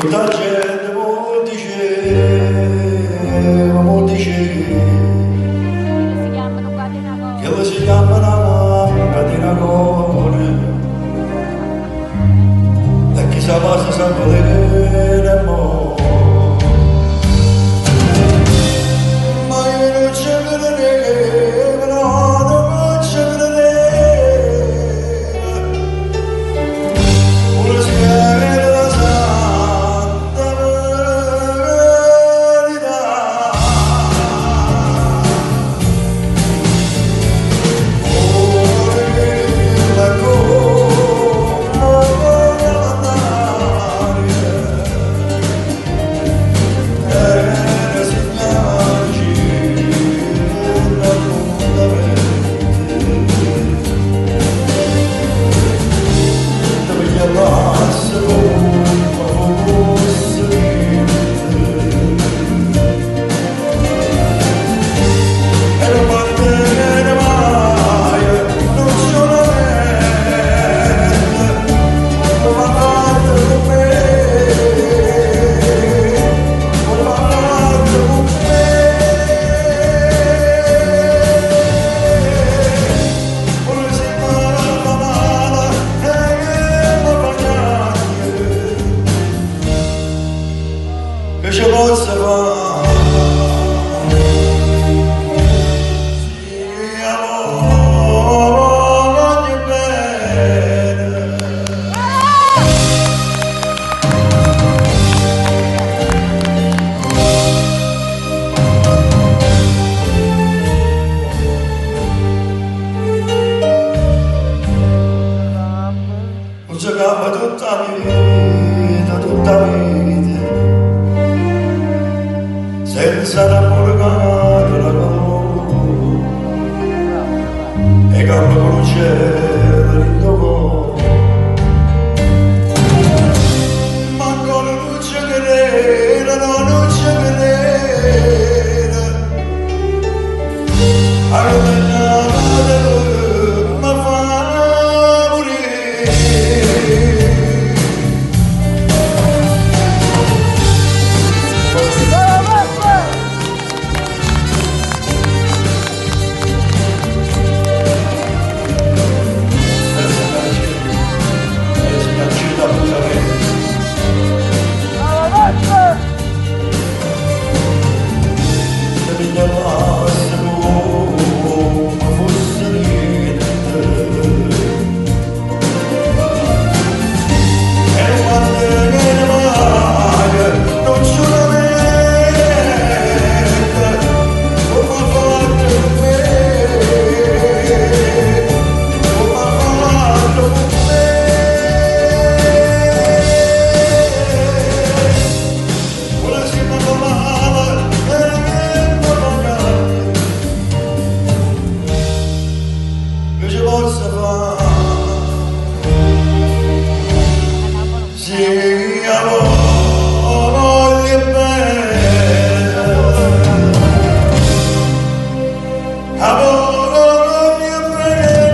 Tutta la gente mo dice che lo si chiamano catena core e chi sa passa sa volere mo. Ma io non ci credevo, no, non ci credevo. Ora si vede la santa verità. Ora che la come era segnarci che ci possa fare, sì, amore, ogni bene. Non si cambia tutta la vita, senza l'amore cade la calore e cambia con il cielo in dopo. Ma ancora non ci credo, no, non ci credo. Allontanare mi fa morire. Sì, amore bene, amore bene.